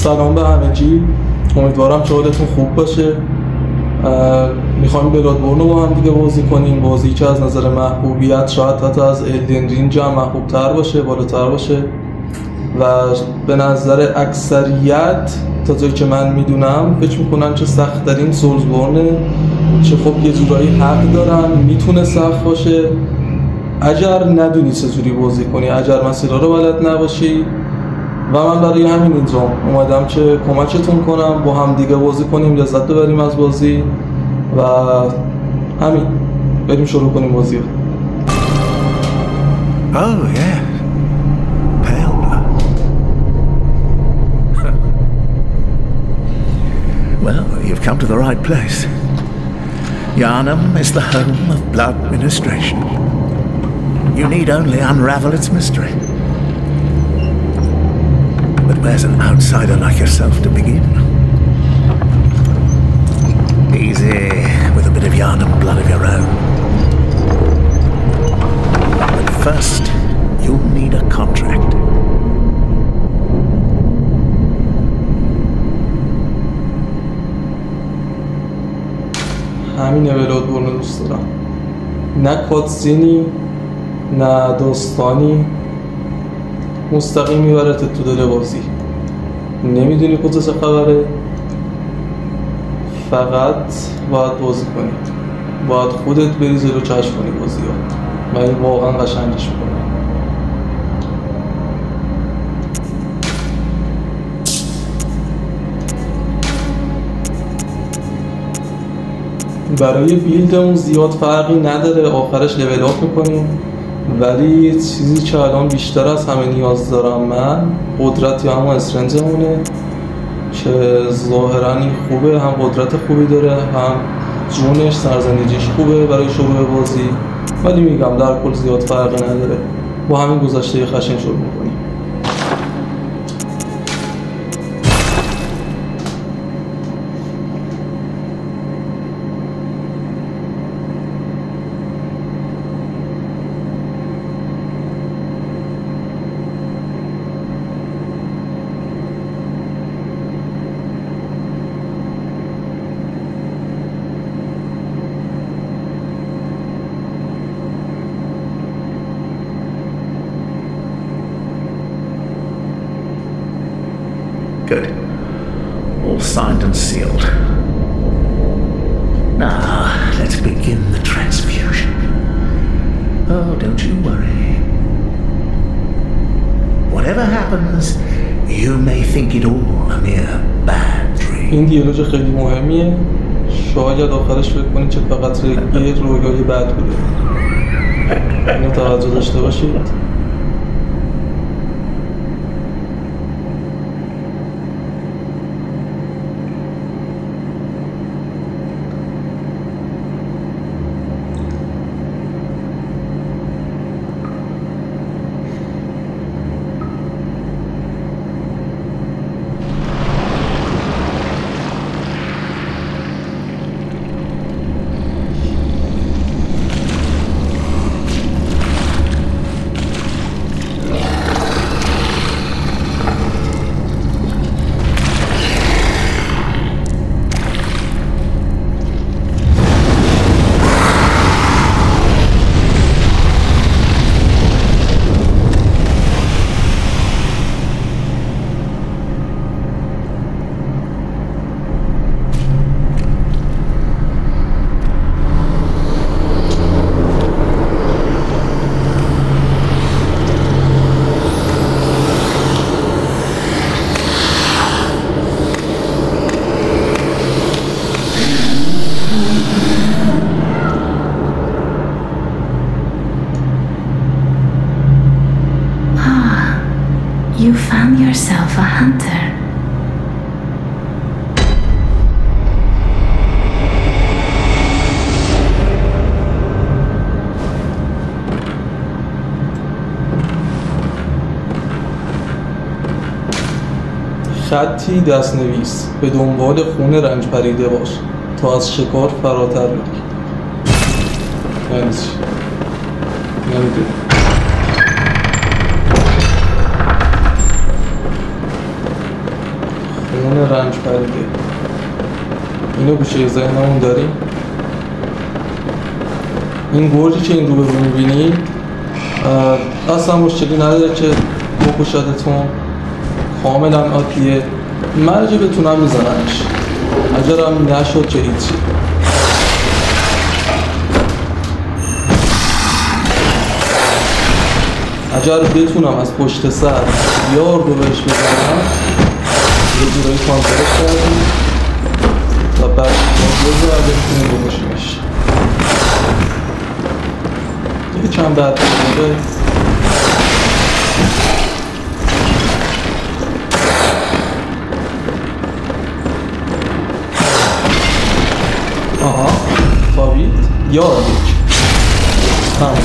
سلام به همگی، امیدوارم که حالتون خوب باشه. میخوایم بلادبورن رو با هم دیگه بازی کنیم، بازی که از نظر محبوبیت شاید حتی از الدن رینگ هم محبوب تر باشه، بالاتر باشه و به نظر اکثریت تا جایی که من میدونم فکر میکنن که سخت ترین سولزبورنه، که خب یه جورایی حق دارن، میتونه سخت باشه اگر ندونی چجوری بازی کنی، اگر مسیرها رو بلد نباشی. و من برای همین اینجام اومدم که کمکتون کنم، با هم دیگه بازی کنیم، لذت ببریم از بازی و همین بریم شروع کنیم بازی رو. Oh yeah, pale blood. Well, you've come to the right place. Yharnam is the home of blood ministration. You need only unravel its mystery. But where's an outsider like yourself to begin? Easy, with a bit of Yharnam blood of your own. But first, you'll need a contract. همینه بلادبورن رو دوست دارم، نه کاتسینی نه داستانی، مستقیم میبرت تو دل بازی، نمیدونی کجا چه خبره، فقط باید بازی کنید، باید خودت بری جلو کشف کنی بازی ها و این واقعا قشنگش میکنه. برای بیلدمون زیاد فرقی نداره، آخرش لول آپ میکنیم، ولی چیزی که الان بیشتر از همه نیاز دارم من قدرت یا همون اسرنجمونه که ظاهرا این خوبه، هم قدرت خوبی داره، هم جونش سرزندگیش خوبه برای شروع بازی، ولی میگم در کل زیاد فرقی نداره. با همین گذشته خشن شروع میکنیم. Good. All signed and sealed. Now, let's begin the transfusion. Oh, don't you worry. Whatever happens, you may think it all a mere bad dream. این دیالوگ خیلی مهمیه، شاید آخرش فکر کنید که فقط یه رویای بد بوده. اینو توجه داشته باشید. You found yourself a hunter. خطی دست‌نویس به دنبال خون رنج پریده باش تا از شکار فراتر بری. یعنی چی؟ نمیدونم. رنج پریده. اینو گوشه ذهنمون داریم. این گرجی که این رو به میبینید اصلا مشکلی نداره که بکشتتون، کاملا عادیه. مرجع بتونم میزنمش، اگرم نشد که هیچی. اگر بتونم از پشت سر یار رو بهش بزنم یه جورایی کانترش کردیم و بعد یه جور بتونیم بکشیمش. یه چند بعد بکنه آها خوابید یا یک همون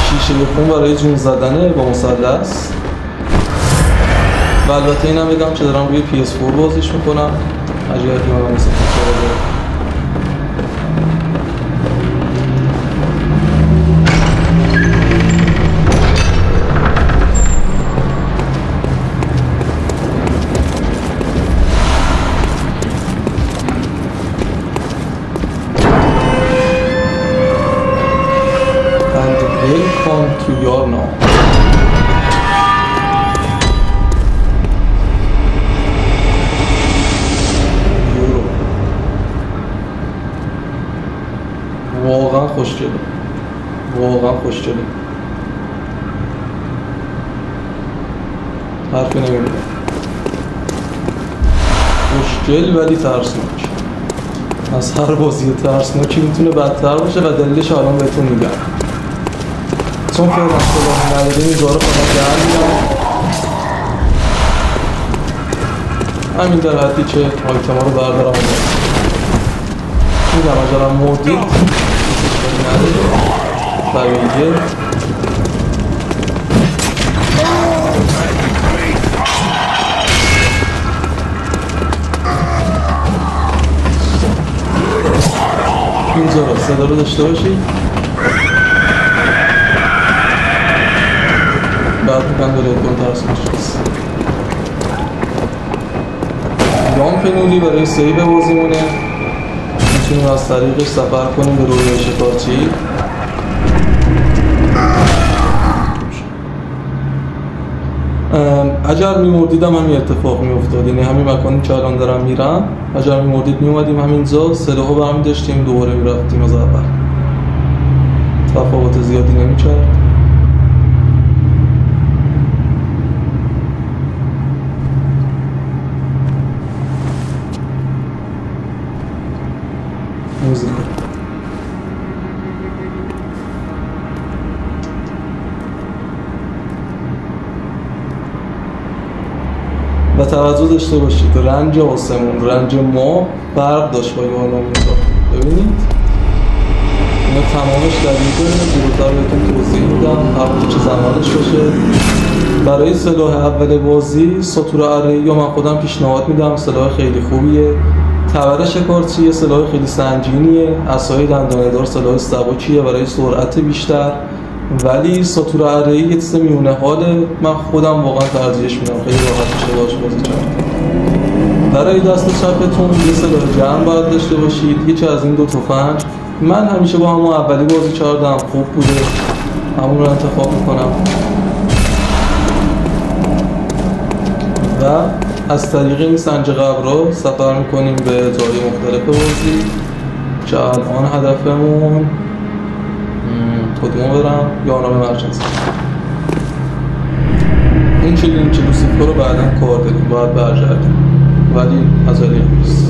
شیشه خون برای جون زدنه با مسدس. و البته اینم بگم که دارم روی PS4 بازیش میکنم اگر من مثل کنسول دارم. To your now. یورو واقعا خوشگله، واقعا خوشگله. حرفی نمیدونم. خوشگل ولی ترسناک. از هر بازی ترسناکی میتونه بدتر باشه و دلیلش الان بهتون میگم. چون فعلا سلاح نداریم این داره فقط در میرم. همین در حدی که آیتما رو بردارم و میگم اگرم مردید اشکالی نداره برای اینجا را صدا رو داشته باشید. بعد میکنم داره ادگان ترس میشست. لامپ نوری برای سیو بازیمونه، میتونیم از طریقش سفر کنیم به روی شکارچی. اگر میمردیدم همین اتفاق میافتاد، یعنی همین مکانی که الان دارم میرم اگر میمردید میومدیم همینجا سلاحو برمی داشتیم دوباره میرفتیم از اول، تفاوت زیادی نمیکرد. موزیک و توجه داشته باشید رنج آسمون، رنج ما فرق داشت با یارنامه‌ها. ببینید اینا تمامش دلیله، جلوتر بهتون توضیح میدم هر چه زمانش باشه. برای سلاح اول بازی ساتور اره یا من خودم پیشنهاد میدم، سلاح خیلی خوبیه. تبر شکارچی سلاح خیلی سنگینیه، عصای دندانه‌دار سلاح سبکیه برای سرعت بیشتر، ولی ساتور اره یه چیز میونه حاله. من خودم واقعا ترجیحش میدم، خیلی راحت میشه باهاش بازی کرد. برای دست چپتون یه سلاح جمع باید داشته باشید، یکی از این دو تفنگ. من همیشه با همون اولی بازی کردم، خوب بوده، همون رو انتخاب میکنم. و از طریق این سنج قبرها سفر میکنیم به جای مختلف بازی که الان هدفمون کدوم برم؟ یارنامه مرکزی. این کلین که لوسیفر رو بعدا کار داریم، باید برگردیم ولی ازالی نیست.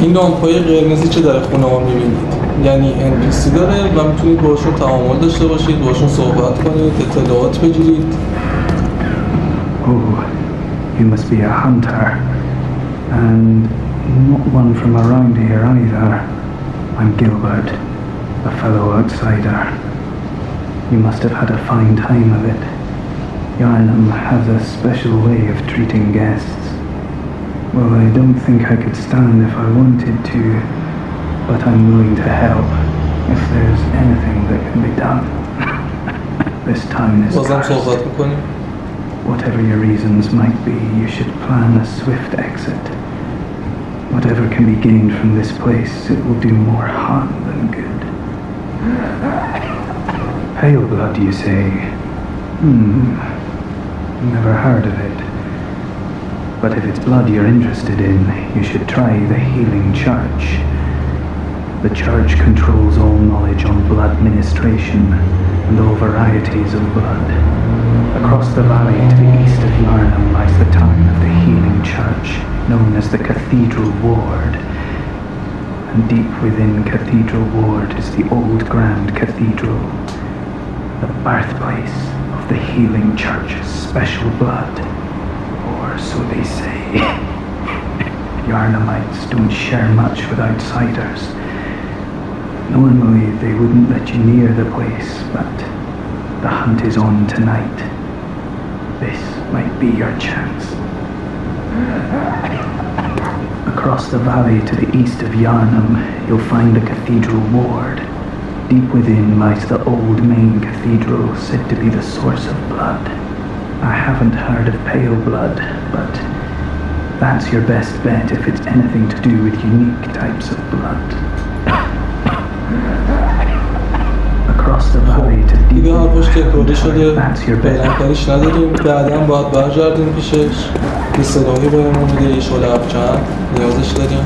این لامپ‌های قرمزی که در خونه ها می‌بینید یعنی NPC داره و میتونید باشون تعامل داشته باشید، باشون صحبت کنید، اطلاعات بگیرید. You must be a hunter, and not one from around here either. I'm Gilbert, a fellow outsider. You must have had a fine time of it. Yharnam has a special way of treating guests. Well, I don't think I could stand if I wanted to, but I'm willing to help if there's anything that can be done. This town is cursed. Whatever your reasons might be, you should plan a swift exit. Whatever can be gained from this place, it will do more harm than good. Pale blood, you say? Never heard of it. But if it's blood you're interested in, you should try the Healing Church. The church controls all knowledge on blood ministration and all varieties of blood. Across the valley to the east of Yharnam lies the town of the Healing Church, known as the Cathedral Ward. And deep within Cathedral Ward is the old Grand Cathedral, the birthplace of the Healing Church's special blood. Or so they say. Yharnamites don't share much with outsiders. Normally they wouldn't let you near the place, but the hunt is on tonight. This might be your chance. Across the valley to the east of Yharnam, you'll find the Cathedral Ward. Deep within lies the old main cathedral, said to be the source of blood. I haven't heard of pale blood, but that's your best bet if it's anything to do with unique types of blood. Across the valley to deep دیگه حرفش تکراری شده، that's your فعلا best. کاریش نداریم. بعدا باید برگردیم پیشش. یه سلاحی بهمون میده، یه شعله افکن نیازش داریم.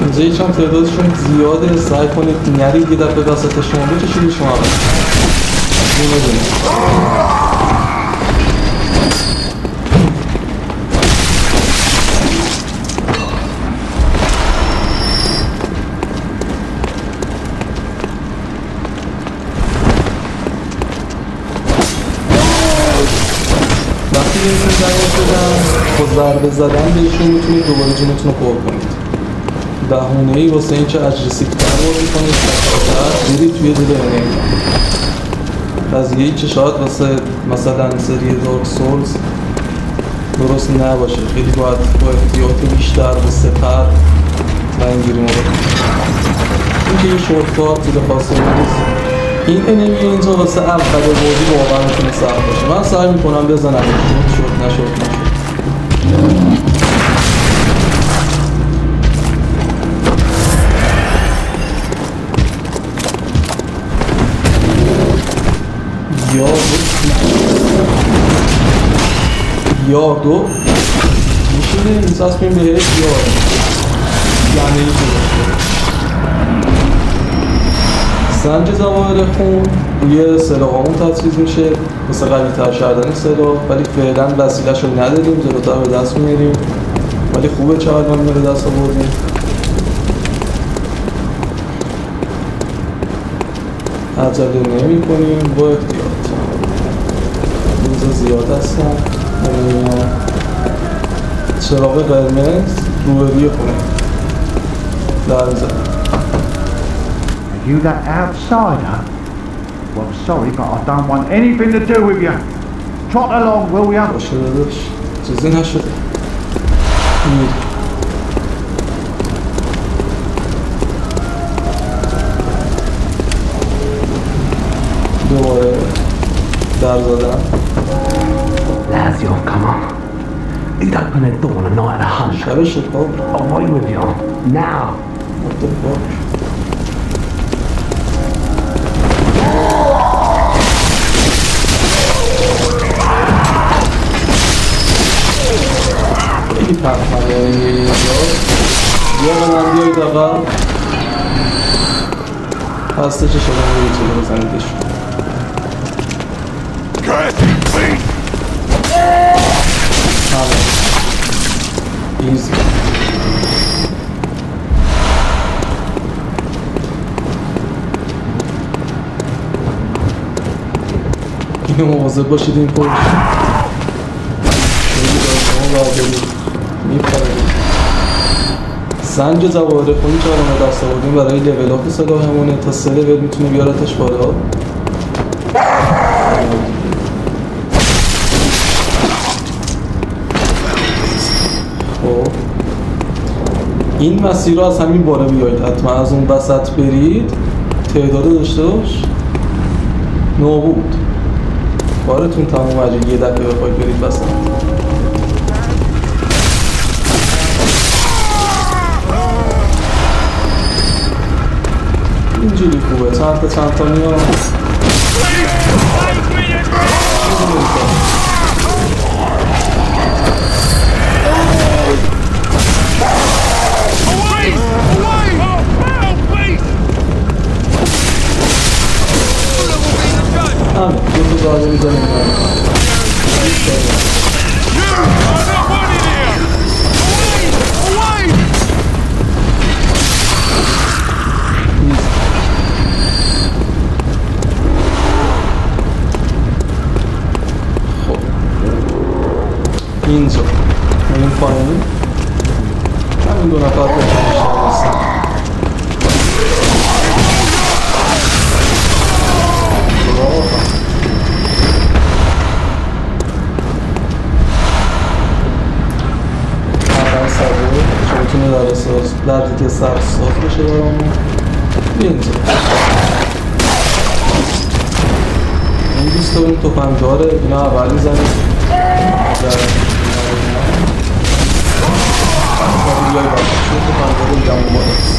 اینجا یکم تعدادشون زیاده، سعی کنید نرید یه دفعه وسطشون بکشید شما هم اینو دونید. وقتی بهشون ضربه شدن با ضربه زدن بهشون میتونید دوباره جونتون رو پر کنید. بهونه‌ای واسه اینکه اجرسیو‌تر بازی کنید سخت‌تر برید توی دل انیمی. قضیه‌ای که شاید واسه مثلا سری دارک سولز درست نباشه، خیلی باید با احتیاط بیشتر با سپر و اینجوری مواجه. این که یه شورتکات زیر فاصله نیست. این انیمی اینجا واسه اول بازی واقعا میتونه سخت باشه. من سعی میکنم بزنم شد نشد. یاردو میشینه این ساس کنیم بهش یارد یعنی این سنج زواهر خون روی سلاح همون تطریز میشه مثل قوی تر شدن سلاح، ولی فعلا وسیله‌ش رو نداریم، جلوتر به دست میاریم، ولی خوبه چه الان به دست آوردیم. عجله نمی کنیم با احتیاط. اینجا زیاد هستن. چراغ قرمز روبروی خونه در میزن. Are you that outsider? Well, sorry, but I don't want anything to do with you. Trot along, will ya? باشه داداش، چیزی نشده. میر دوباره در زدن. Lazio, come on. He'd open the door on a night of hunt. شب شکار. Away with you. Now. What the fuck? خیلی پرخمه، یعنی یه قدم بیایید آقا هسته چه شما میرید جلو بزنیدشون. ایزی اینو مواظب باشید این پشت خیلی داره شما بردارید میپرید. سنج زواهر خونی که ما دست آوردیم برای لیول اپ سلاحمونه تا 3 لیول میتونه بیارتش بالا. خب این مسیر رو از همین بالا بیایید، حتما از اون وسط برید. تعداد داشته باش 9 بود، بارتون تموم اگه یه دفعه بخواید برید وسط. اینجوری خوبه، چند تا میام. همه دو تا داده میزنیم خب اینجا این پایین همین دو نفر رو هستن. میتونه در دیگه سرساز بشه برامون. اینجا این دوست داریم توفنگ داره، اینا اول میزنیم بیایی باید چون توفنگ داره ایدم اون بالاست.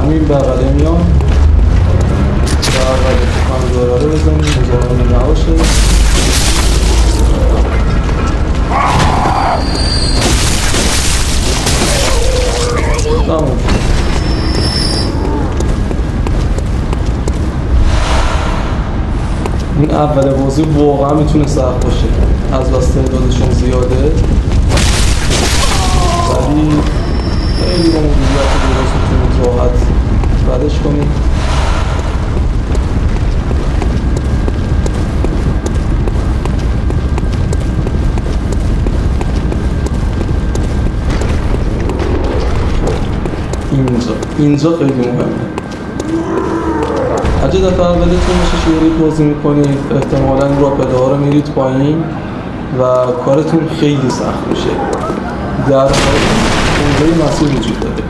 همین بغله میان بغله توفنگدارا رو بزنیم مزاحم نباشه. تموم. این اول بازی واقعا میتونه سخت باشه از بس تعدادشون زیاده، ولی خیلی با مدیریت درست میتونید راحت ردش کنید. اینجا خیلی مهمه. اگه دفعه اولتون میشه شورید بازی میکنید احتمالاً راپله ها رو میرید پایین و کارتون خیلی سخت میشه. در اونجای مسیر وجود داره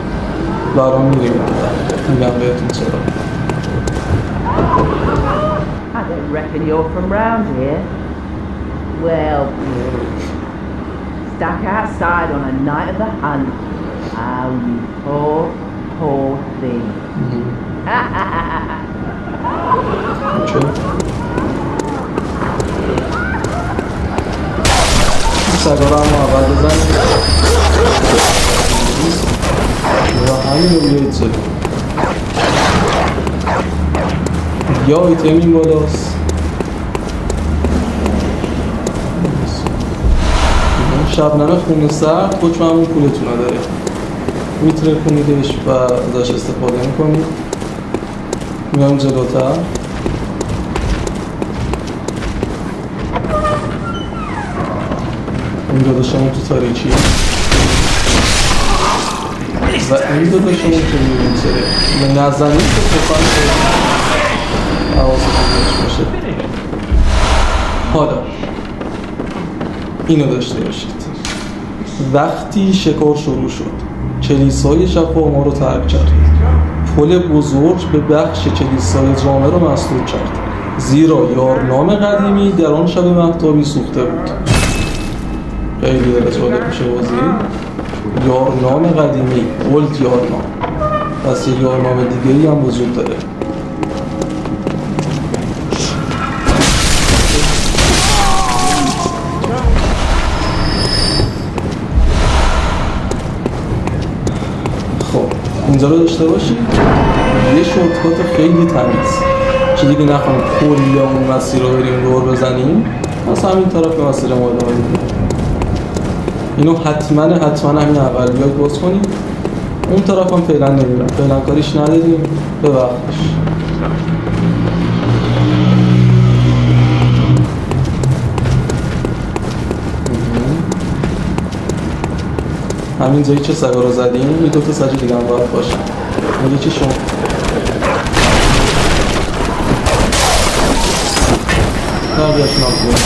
برام میریم میگم بهتون چرا. I don't reckon you're from round here. Well, stuck outside on a night of the hunt. Oh, you poor thing. سگارا هم اول بزنیم و همین رو بیایید جلو. یا ایتم این بالاست شبنمه خون سرد حکم همون پولتون رو داره، میتره کنیدش و ازش استفاده میکنید. میام جلوتر این دو داشتمون تو تاریکی و این دو داشتمون تو میبین سره من نزنید که توفن حواستون باشه. حالا اینو داشته باشید، وقتی شکار شروع شد کلیسای شفا ما رو ترک کرد. پل بزرگ به بخش کلیسای جامع رو مسدود کرد زیرا یارنام قدیمی در آن شب مهتابی سوخته بود. خیلی داره جالب میشه بازی. یارنام قدیمی، اولد یارنام. پس یه یارنام دیگه‌ای هم وجود داره. خب اینجا رو داشته باشید. یه شورتکات خیلی تمیز که دیگه نخواهیم کلی اون مسیر رو بریم دور بزنیم، از همین طرف به مسیر ما ادامه بدیم. اینو حتما همین اول بیاید باز کنیم. اون طرف هم فعلا نمیرم، فعلا کاریش نداریم به وقتش. همین جایی که سگا رو زدیم یه دوتا سگ دیگه هم باید باشه. میگه چی شما؟ بقیه‌شون هم بود.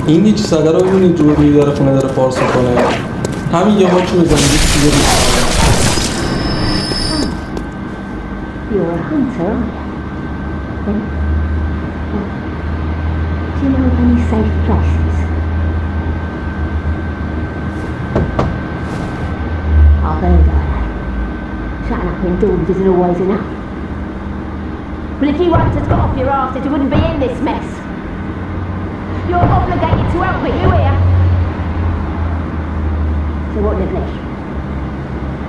این هیچ سگه رو ببینید جوری داره خونه داره پارس میکنه. همین یه حاکی میزنید یه چیزی رو You're a hunter, aren't you? Do you know of any safe places? I've heard of that. Shutting up indoors isn't always enough. Well, if you hunters got off your arses, you wouldn't be in this mess. You're obligated to help me, you hear? So what in the flesh?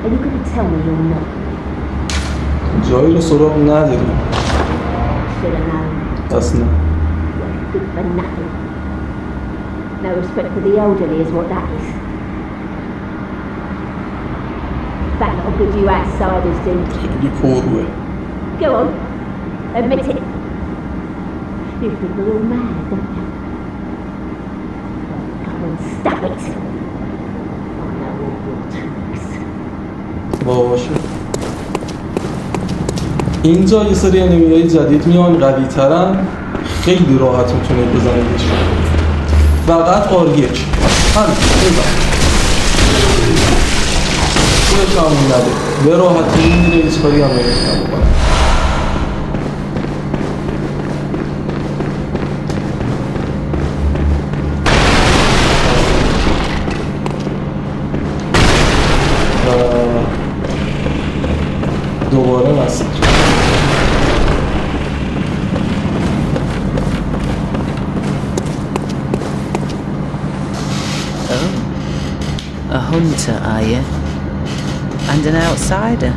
Are you going to tell me you're not? جایی رو سراغ نداریم. Should have known. پس نه. You're good for nothing. No respect for the elderly is what that is. That little good you outsiders do. خیلی پروه. Go on, admit it. You think we're all mad, don't you? Well, come on, stop it. I know all your tricks. باشه. اینجا یه سری انمیای جدید میان قوی ترن، خیلی راحت میتونید بزنیدش. فقط R1 همین بزن خودش همون نده به راحتی میدونه هیچ کاری هم نمیتونم بکنم. دوباره مسیر A hunter, are you? And an outsider?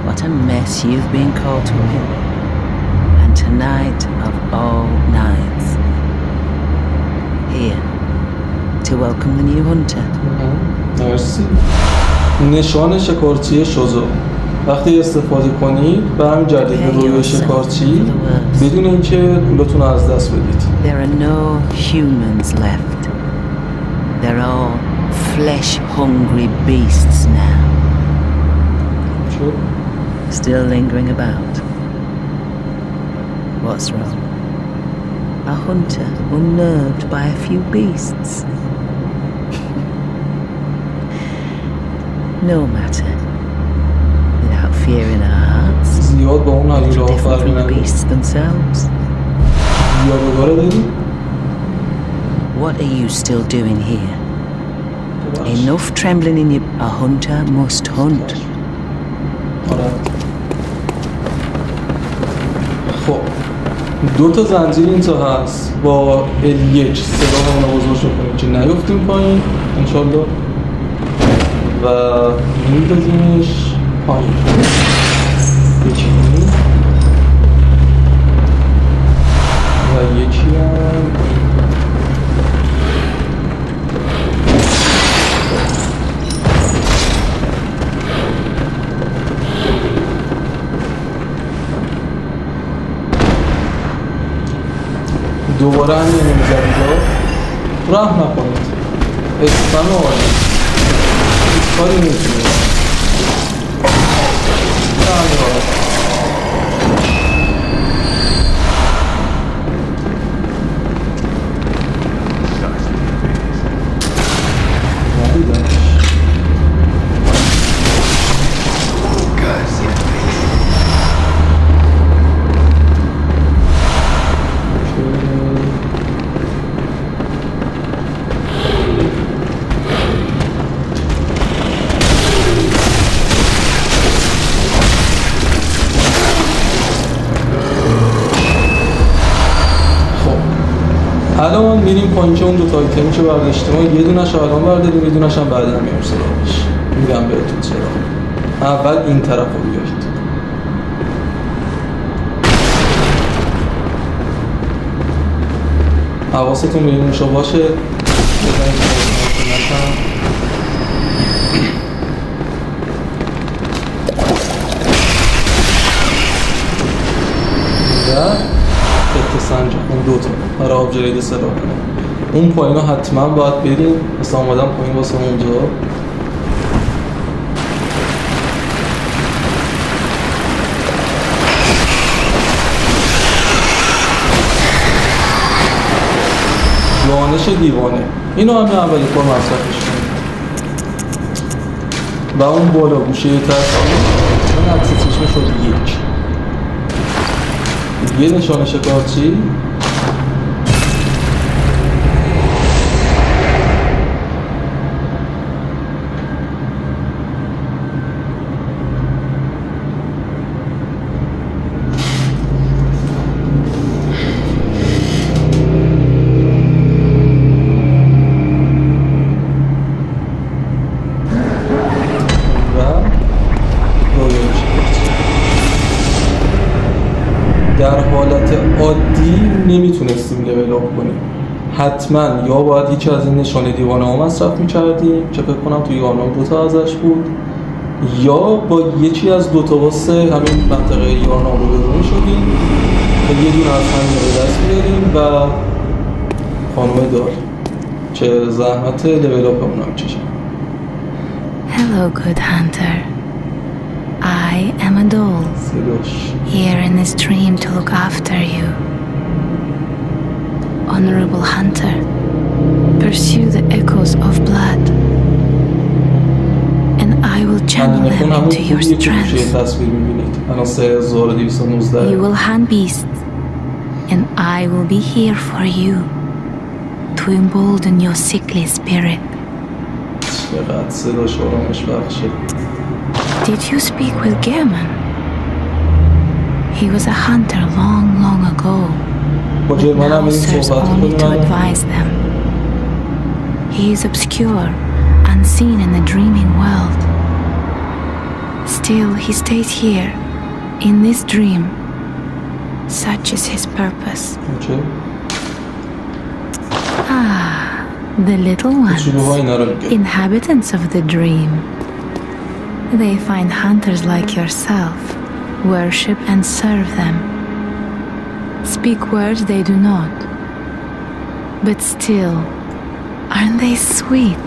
What a mess you've been caught up in. And tonight of all nights. Here, to welcome the new hunter. مرسی. نشان شکارچی شجاع. وقتی استفاده کنید برمیگردید به روی شکارچی بدون اینکه پولتون رو از دست بدید. There are no humans left. They're all flesh-hungry beasts now. Sure. Still lingering about. What's wrong? A hunter unnerved by a few beasts. No matter. Without fear in our hearts. زیاد با اون حلیله ها فرقی نداره. Beasts themselves. یادگاره دارید؟ What are you still doing here? Enough trembling in you. A hunter must hunt. خب دو تا زنجیر اینجا هست با L1 سلاح رو بزرگ کنیم که نیفتیم پایین انشالله و میندازیمش پایین. یکی و یکی هم دوباره همین نمیزدید ها رحم نکنید اسفن و آلی هیچ کاری نمیتونید همین راحت میریم پایین که اون دو تا آیتمی که برداشتیم یه دونش الان برداریم، یه دونش هم بعدا میریم سراغش. میگم بهتون چرا. اول این طرف رو بیایید. حواستون به این موشا باشه. سنج اون دوتا برای آبجرید سلاح کنه. اون پایین ها حتما باید بریم. مثلا آمدم پایین واسه اونجا دانش دیوانه اینو همه اولی کار مصرفش کنید. و اون بالا گوشه تصمیم من عکس چشم شد یه نشانه شکارچی در حالت عادی نمیتونستیم لول اپ کنیم. حتما یا باید یکی از این نشانه دیوانه ها مصرف میکردیم که فکر کنم توی آنام دوتا ازش بود، یا با یکی از دوتا واسه همین منطقه یارنام رو برون شدیم که یه دونه از همین رو دست بیاریم و خانومه دار که زحمت لول اپ همون هم چشم. Hello, good hunter. I am a doll, here in this dream to look after you. Honorable hunter, pursue the echoes of blood, and I will channel them into your strength. You will hunt beasts, and I will be here for you to embolden your sickly spirit. Did you speak with Gehrman? He was a hunter long, long ago, but now serves only to advise them. He is obscure, unseen in the dreaming world. Still, he stays here, in this dream. Such is his purpose. Ah, the little ones, inhabitants of the dream. They find hunters like yourself, worship and serve them. Speak words they do not, but still, aren't they sweet?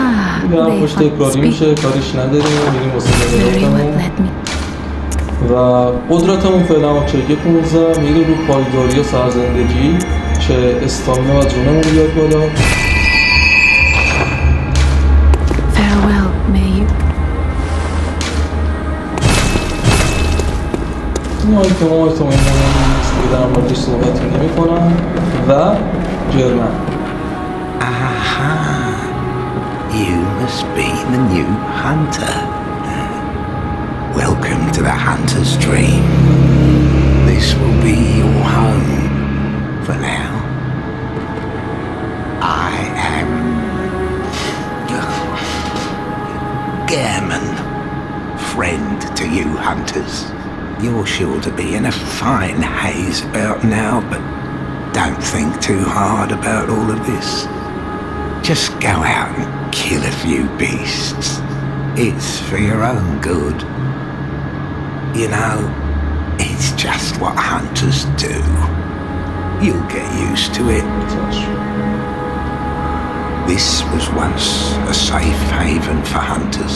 Ah, they speak. Very well, let me. و قدرتمون فعلا چگه 15 میره رو پایداری و سرزندگی که استامینا و جونمون بیاد بالا. Farewell, may you. این آیتم مهم نیست که در موردش صحبتی نمی کنم. و جرمن. Aha, you must be the new hunter. Welcome to the hunter's dream. This will be your home for now. I am Gehrman, friend to you hunters. You're sure to be in a fine haze about now, but don't think too hard about all of this. Just go out and kill a few beasts. It's for your own good. You know, it's just what hunters do. You'll get used to it. This was once a safe haven for hunters.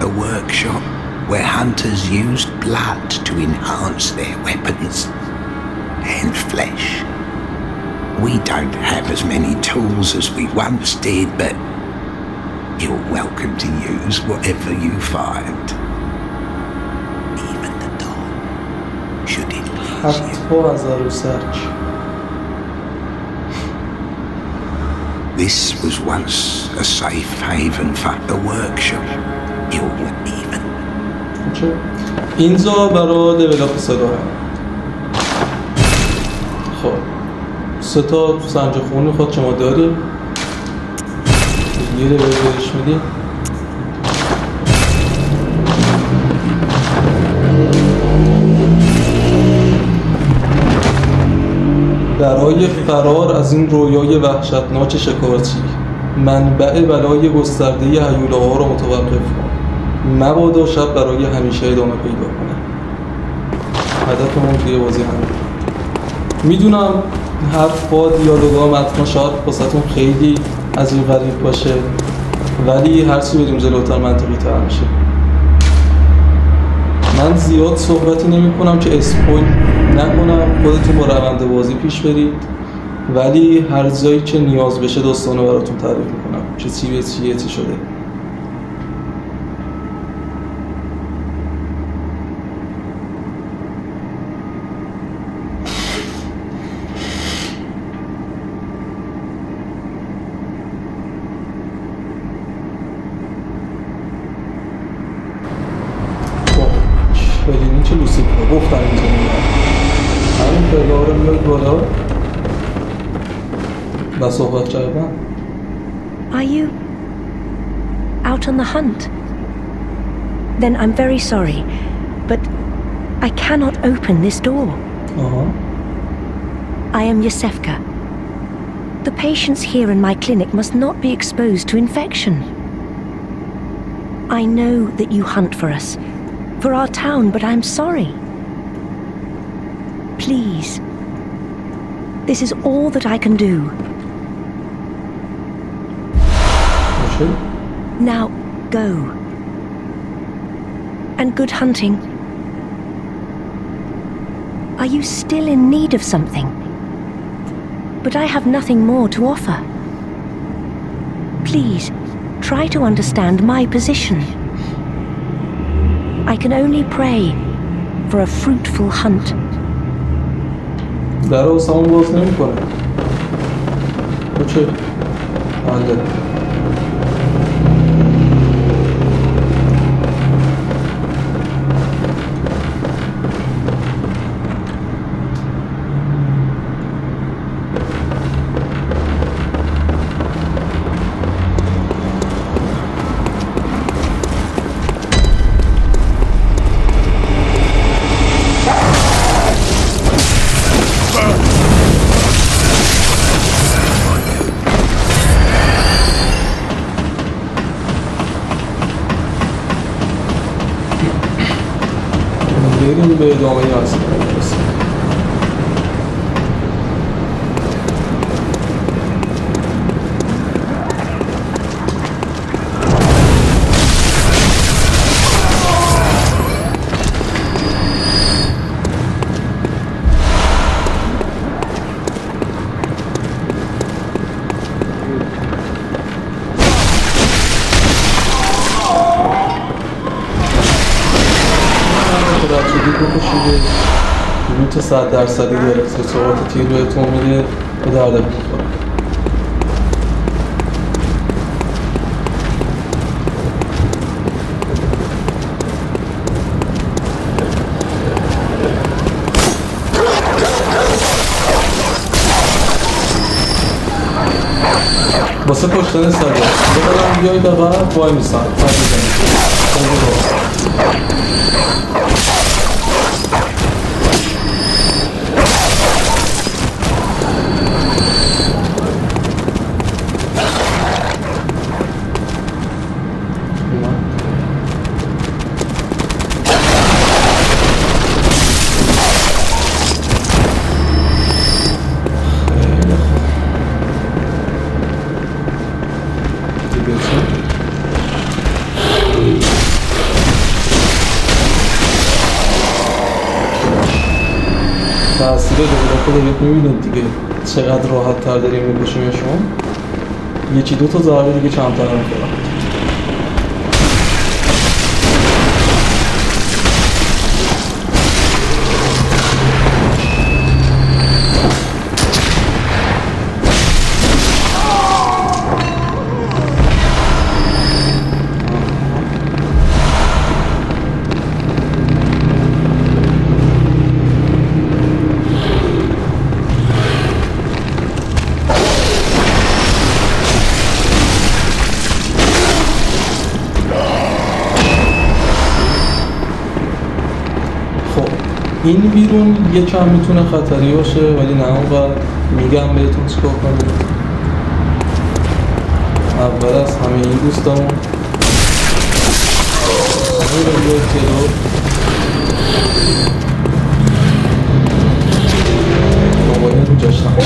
A workshop where hunters used blood to enhance their weapons and flesh. We don't have as many tools as we once did, but you're welcome to use whatever you find. Even the dog, should it please you. This was once a safe haven for a workshop. You're even. اینجا برای لول اپ صدا 3 تا سنج خون خود شما داریم، یه رو بهش میدیم. برای فرار از این رویای وحشتناک شکارچی، منبع بلای گسترده هیولاها را متوقف کن. مبادا شب برای همیشه ادامه پیدا کنه. هدفمون توی بازی همین. میدونم حرفا دیالوگا متن شاید واسهتون خیلی عجیب غریب باشه، ولی هرچی بریم جلوتر منطقی تر میشه. من زیاد صحبتی نمی کنم که اسپویل نکنم، خودتون با روند بازی پیش برید، ولی هر جایی که نیاز بشه داستانو براتون تعریف میکنم که چی به چیه چی شده. ببینید چه لوسیفر گفتم اینجا میاد همین پلا رو میاد بالا و صحبت کردن. Are you out on the hunt? Then I'm very sorry, but I cannot open this door. I am Yosefka. The patients here in my clinic must not be exposed to infection. I know that you hunt for us, for our town, but I'm sorry. Please. This is all that I can do. Okay. Now, go. And good hunting. Are you still in need of something? But I have nothing more to offer. Please, try to understand my position. I can only pray for a fruitful hunt. در واسمون باز نمی کنه. اوکی. بله. بریم به ادامه اصلی برسیم. بکشیده روت 100% داره، سرعت تیر بهتون میده به درد میخوره. واسه کشتن سگه بقیدم بیایید عقب وای میسن تأثیر دوباره خودت میبینید دیگه چقدر راحت تر داریم میکشیمشون. یکی دو تا ضربه دیگه کمتر میکنم. این بیرون یکم میتونه خطری باشه ولی نه اونقدر. میگم بهتون چیکار کنید. اول از همه این دوستامون میرم باید جلو. باید رو جاشتم.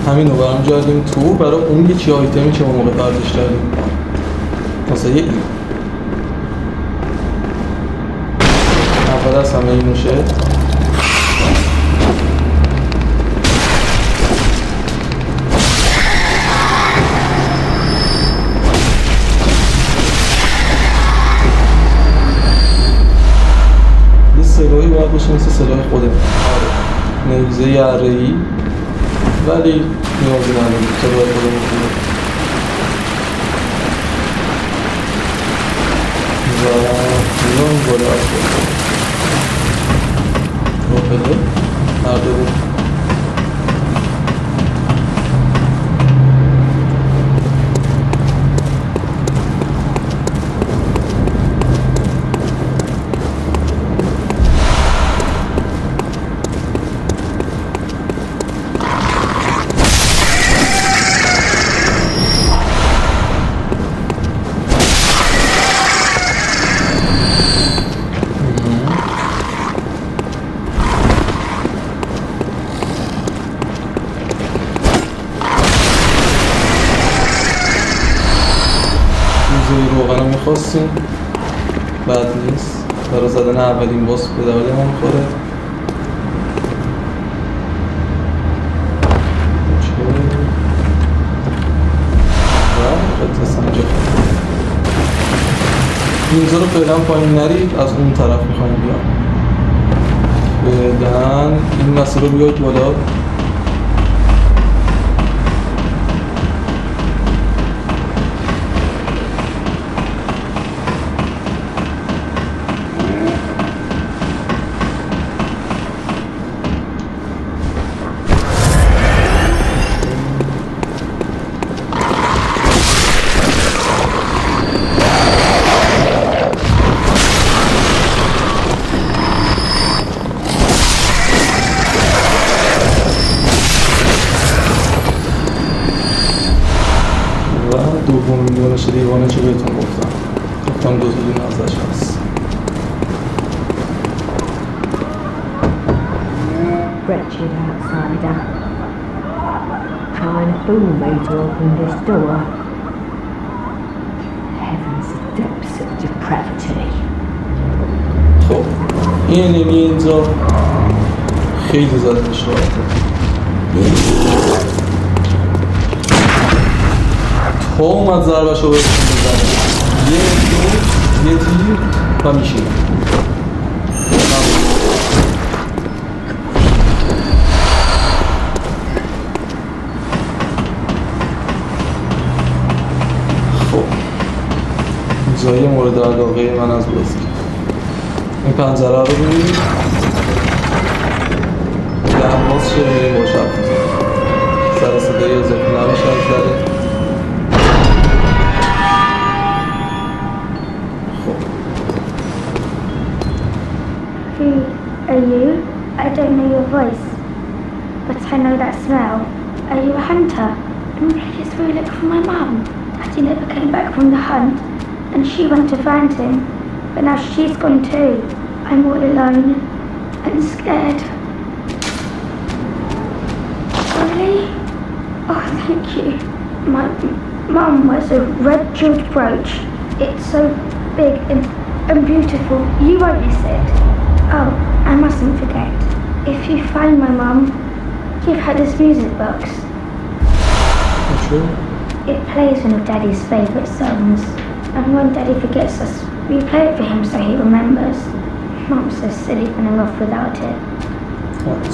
همینو برام جادیم تو برای اون یکی آیتمی که ما موقع پرداش داریم مثلا یه اول از همه این میشه یه سلاحی باید باشه مثل سلاح خودم نیزه یره‌ای ولی نیازی نداریم سلاح خودم میکنه و نیان بالا از باید بده هر دو روغن رو میخواستیم بد نیست برای زدن اولین باس به درد ما میخوره و خط سنجه اینجا رو فعلا پایین نرید از اون طرف میخوایم بیام فعلا این مسیر رو بیاید بالا دومین دونش دیوانه چه بهتون گفتم دو تا دونه ازش هست Wretched outsider, trying to fool me to open this door. Heaven's depths of depravity. خب این اینجا خیلی زده میشه تا اومد ضربش رو بهشون بزنه یه تیر و میشیم خب جایی مورد علاقه من از بازی این پنجره رو ببینید درواز شه بریم با شب سر صدای اضافی نباشه از داره Who are you? I don't know your voice, but I know that smell. Are you a hunter? I'm really sorry, look for my mum. Daddy never came back from the hunt, and she went to find him, but now she's gone too. I'm all alone and scared. Really? Oh, thank you. My mum wears a red jeweled brooch. It's so big and beautiful. You won't miss it. Oh, I mustn't forget. If you find my mum, You've had this music box. True. It plays one of Daddy's favourite songs. And when Daddy forgets us, we play it for him so he remembers. Mum's so silly running off without it. What?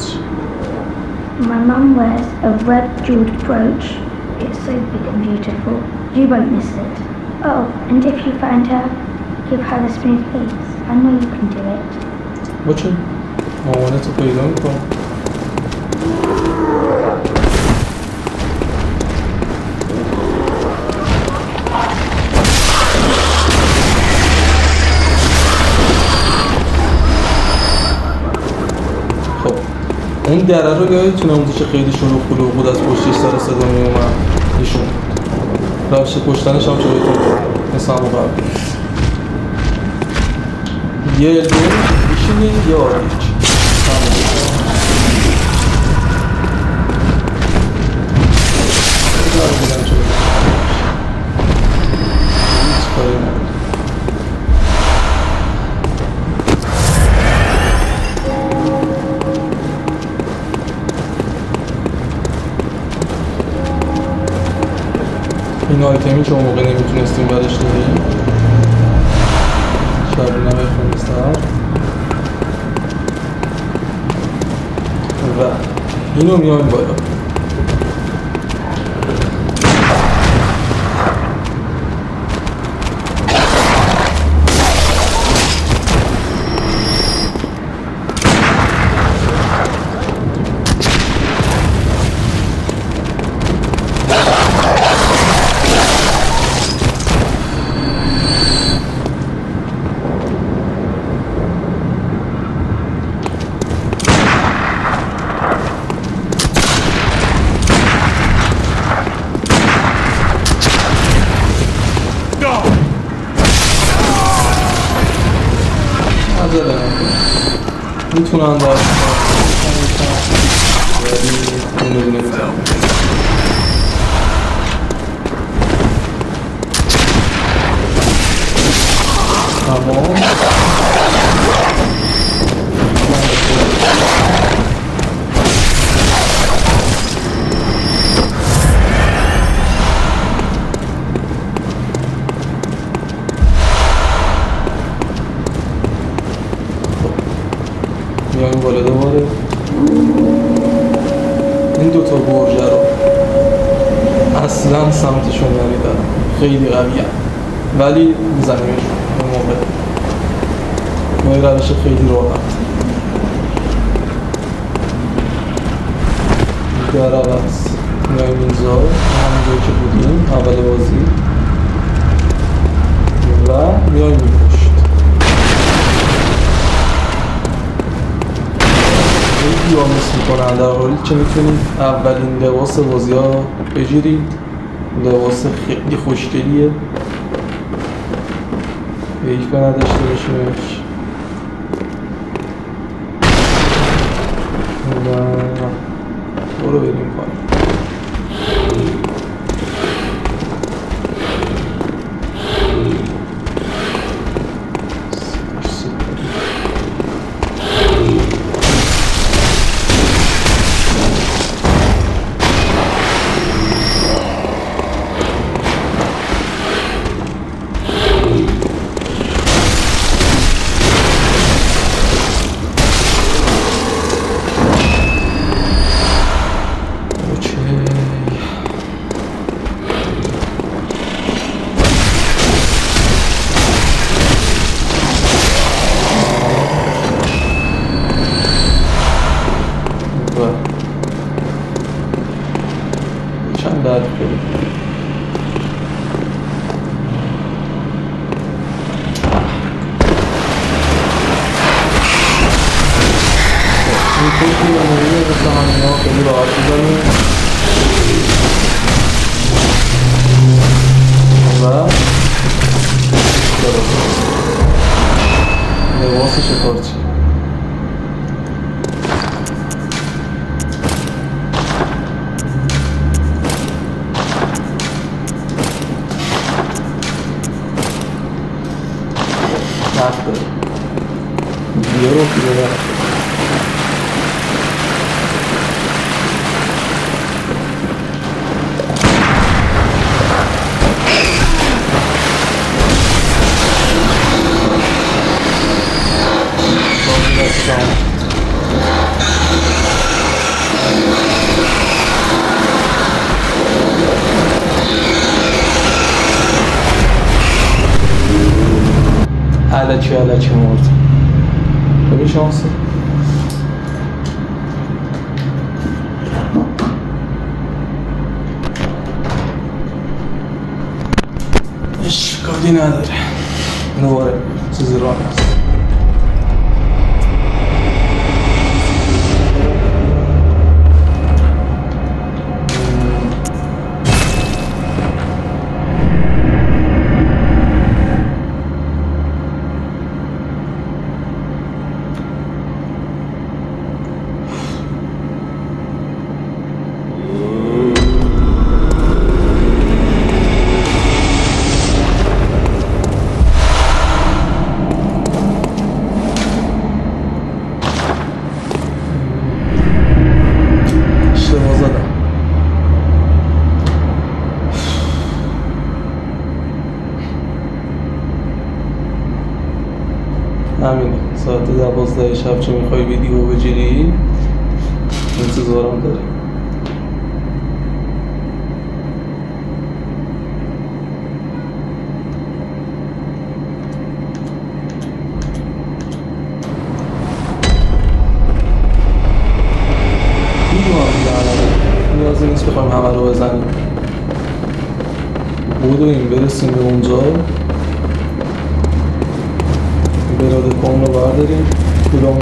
My mum wears a red jewelled brooch. It's so big and beautiful. You won't miss it. Oh, and if you find her, give her the spoon, please. I know you can do it. باشه مامانتو پیدا میکنم. خب اون دره رو یادتونه اون دیشه خیلی شلوغ پلوغ بود از پشتش سر صدا میومد ایشون روش کشتنش هم جلوتون بود مثل همون قبل یه دو میشینه یا هیچ این آیتمی که اون موقع نمیتونستیم برش داریم شاید اینم بفرستم و اینو میایم بالا میتونن در ولی اونو نمیزم تمام میایم بالا دوباره این دوتا برجه رو اصلا سمتشون نمیدارم خیلی قویه ولی میزنیمشون اون موقع ما یه روش خیلی راحت در عوض میایم اینجا همونجایی که بودیم اول بازی و میایم این پشت خیلی آمیز میکنن در حالی که میتونید اولین لباس بازی ها بگیرید لباس خیلی خوشگلیه هیچ به نداشته باشیمش و برو بریم کنیم لباس شکارچی نفت داره دیگه رو دیگه علکی مرد. ببین شانسه اشکالی نداره. دوباره چیزی راه هست. همینه ساعت 12 شب چه میخوای ویدیو بگیری انتظارم داری. نیازی نیست بخوایم همه رو بزنیم. بودویم برسیم به اونجا براده کن رو برداریم کلامو و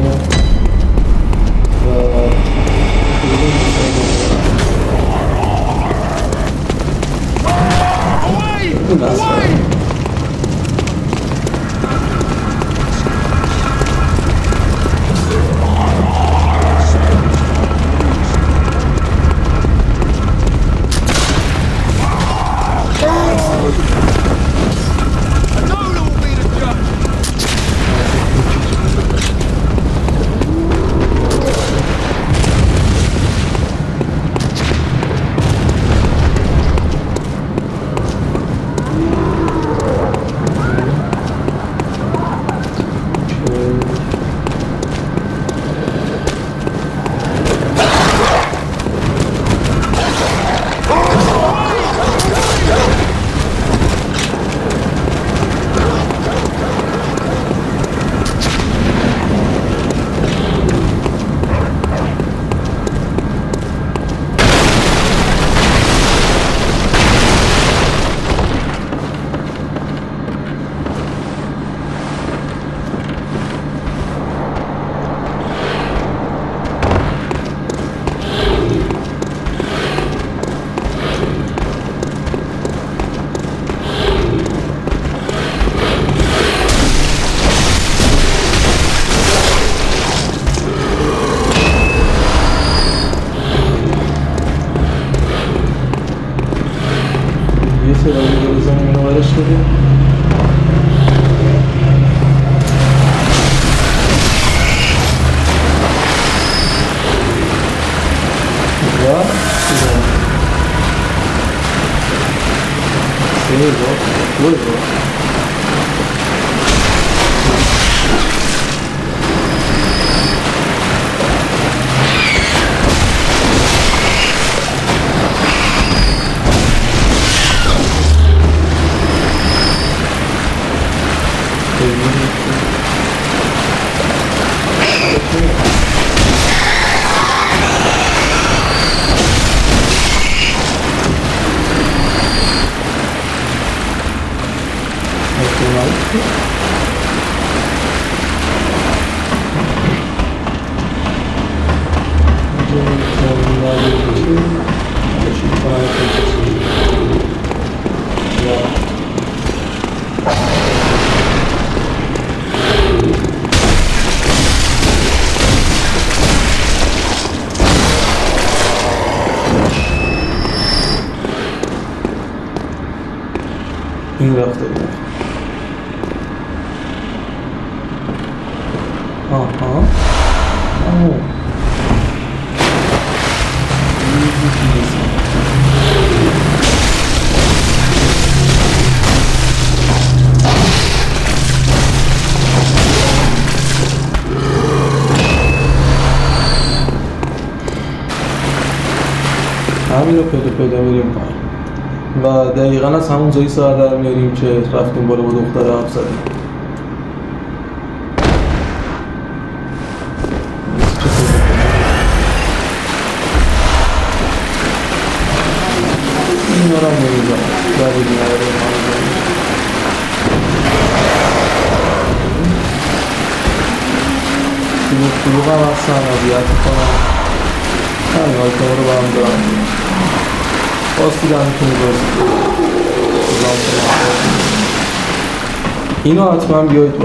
این رفته بود. همین رو پیدا میریم پایین و دقیقا از همون جایی سر در میاریم که رفتیم بالا با دختر حرف زدیم. اینا رو نمیدم دلیلی نداره دروغ هم هستن اذیت کنم همین آیتم رو برم دارم باستی در میتونی بازی اینو حتما بیایید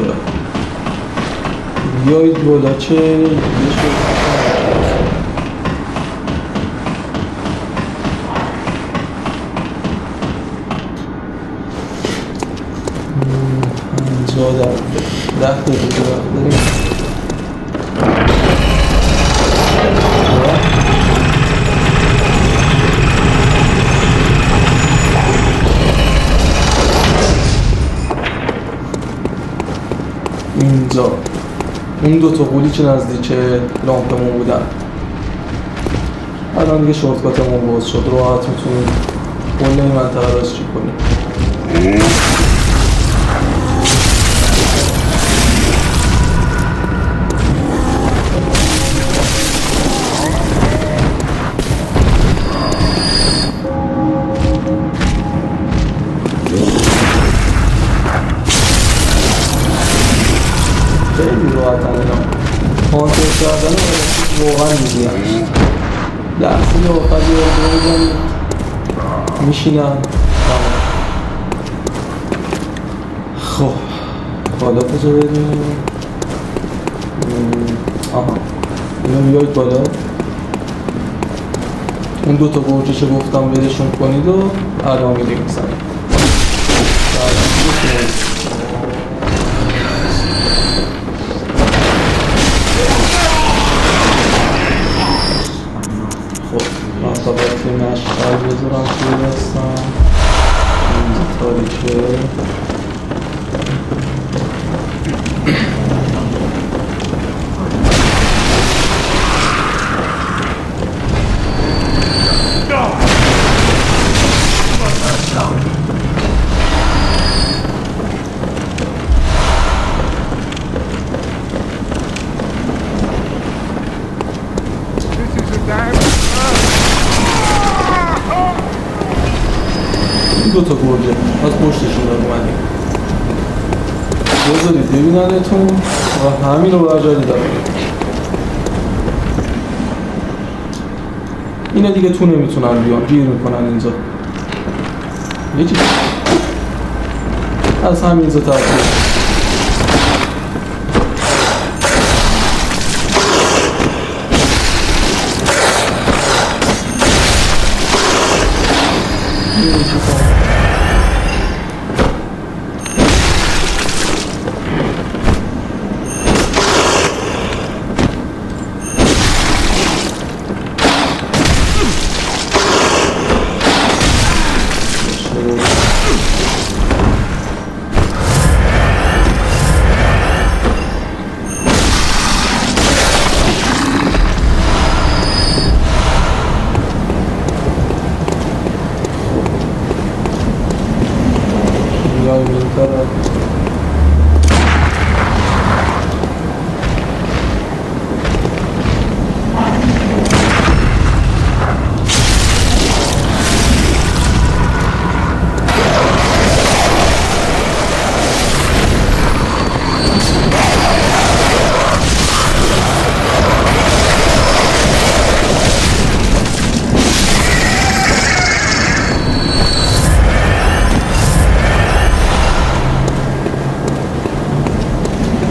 بالا چه یه شد اینجا در 10 دقیقه داریم اینجا اون دوتا قولی که نزدیک لامپمون بودن الان دیگه شورتکاتمون باز شد راحت میتونیم کل این منطقه رو چیک کنیم خیلی راحت هم کانتر کردن واقعا میزیم لحظه آخری رو بزنیم میشینم خب بالا کجا بریم آها اینو بیایید بالا اون دوتا گوجهشو گفتم برشون کنید و الان میریم میزنیم طبقه مشعل بذارم توی دستم اینجا تاریکه دوتا گرجه از پشتشون رو اومدیم بذارید ببیننتون و همین رو برجاری داریم اینا دیگه تو نمیتونن بیان گیر میکنن اینجا یکی از همینجا ترکیب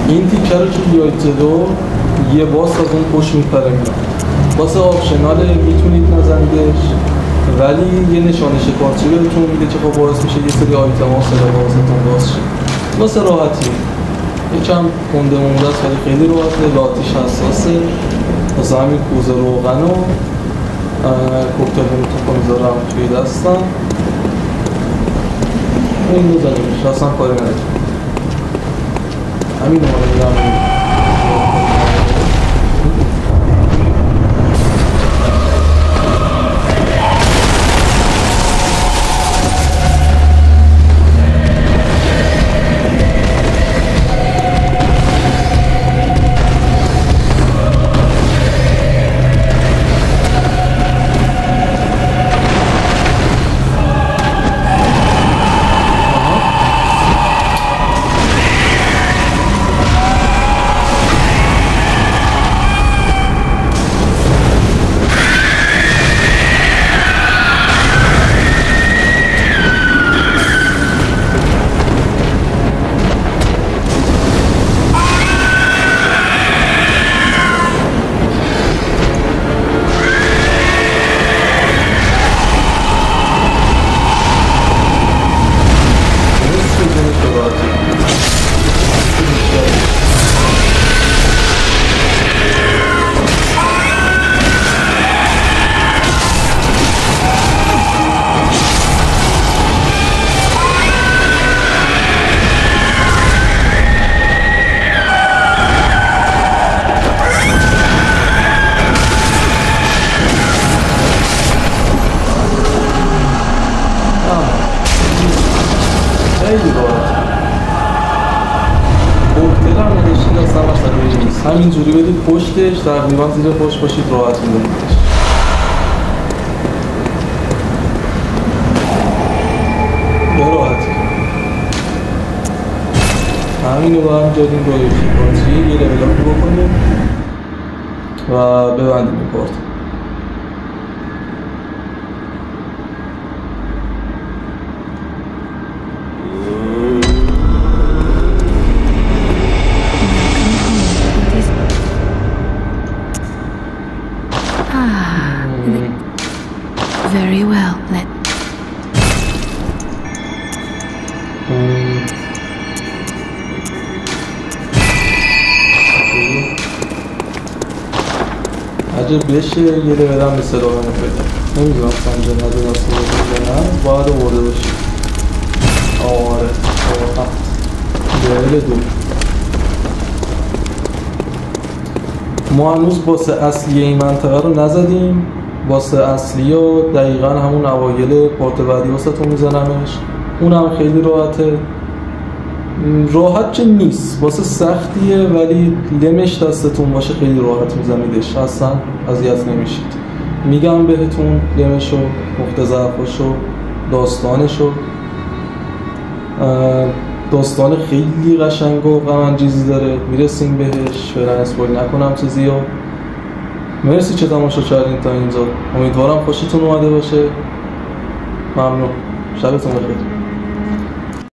این تیکه رو که بیاید جلو یه باس از اون پشت میپره میاد باس آپشناله میتونید نزنیدش ولی یه نشانه شکارچی بهتون میده که خب باعث میشه یه سری آیتم ها سر بازتون باز شه واسه راحتی یکم کنده مونده است ولی خیلی راحته لاتیش حساسه واسه همین کوزه روغن و کوکتل رو میذارم توی دستم این بزنیمش اصلا کاری ندارم همین رو میگم همینجوری بدید پشتش، تقریبا زیر پشت باشید راحت می‌بینیدش. همینو با هم جادیم رو یکی یه لول اپ بکنیم و ببندیم این پارت. Very well. اگه بشه یه لولم به صدا همه پیدا. نمیدونم سنجه نده ناسته بزنم باید آورده باشیم. آره لول 2 ما هنوز باسه اصلی این منطقه رو نزدیم. باسه اصلی رو دقیقا همون اوایل پارت بعدی واسهتون میزنمش. اونم خیلی راحته. راحت که نیست، واسه سختیه ولی لمش دستتون باشه خیلی راحت میزنیدش، اصلا اذیت نمیشید. میگم بهتون لمشو، نقطه ضعفاشو، داستانشو. داستان خیلی قشنگ و غم‌انگیزی داره، میرسیم بهش، فعلا اسپویل نکنم چیزیو. مرسی که تماشا کردین تا اینجا، امیدوارم خوشتون اومده باشه. ممنون، شبتون بخیر.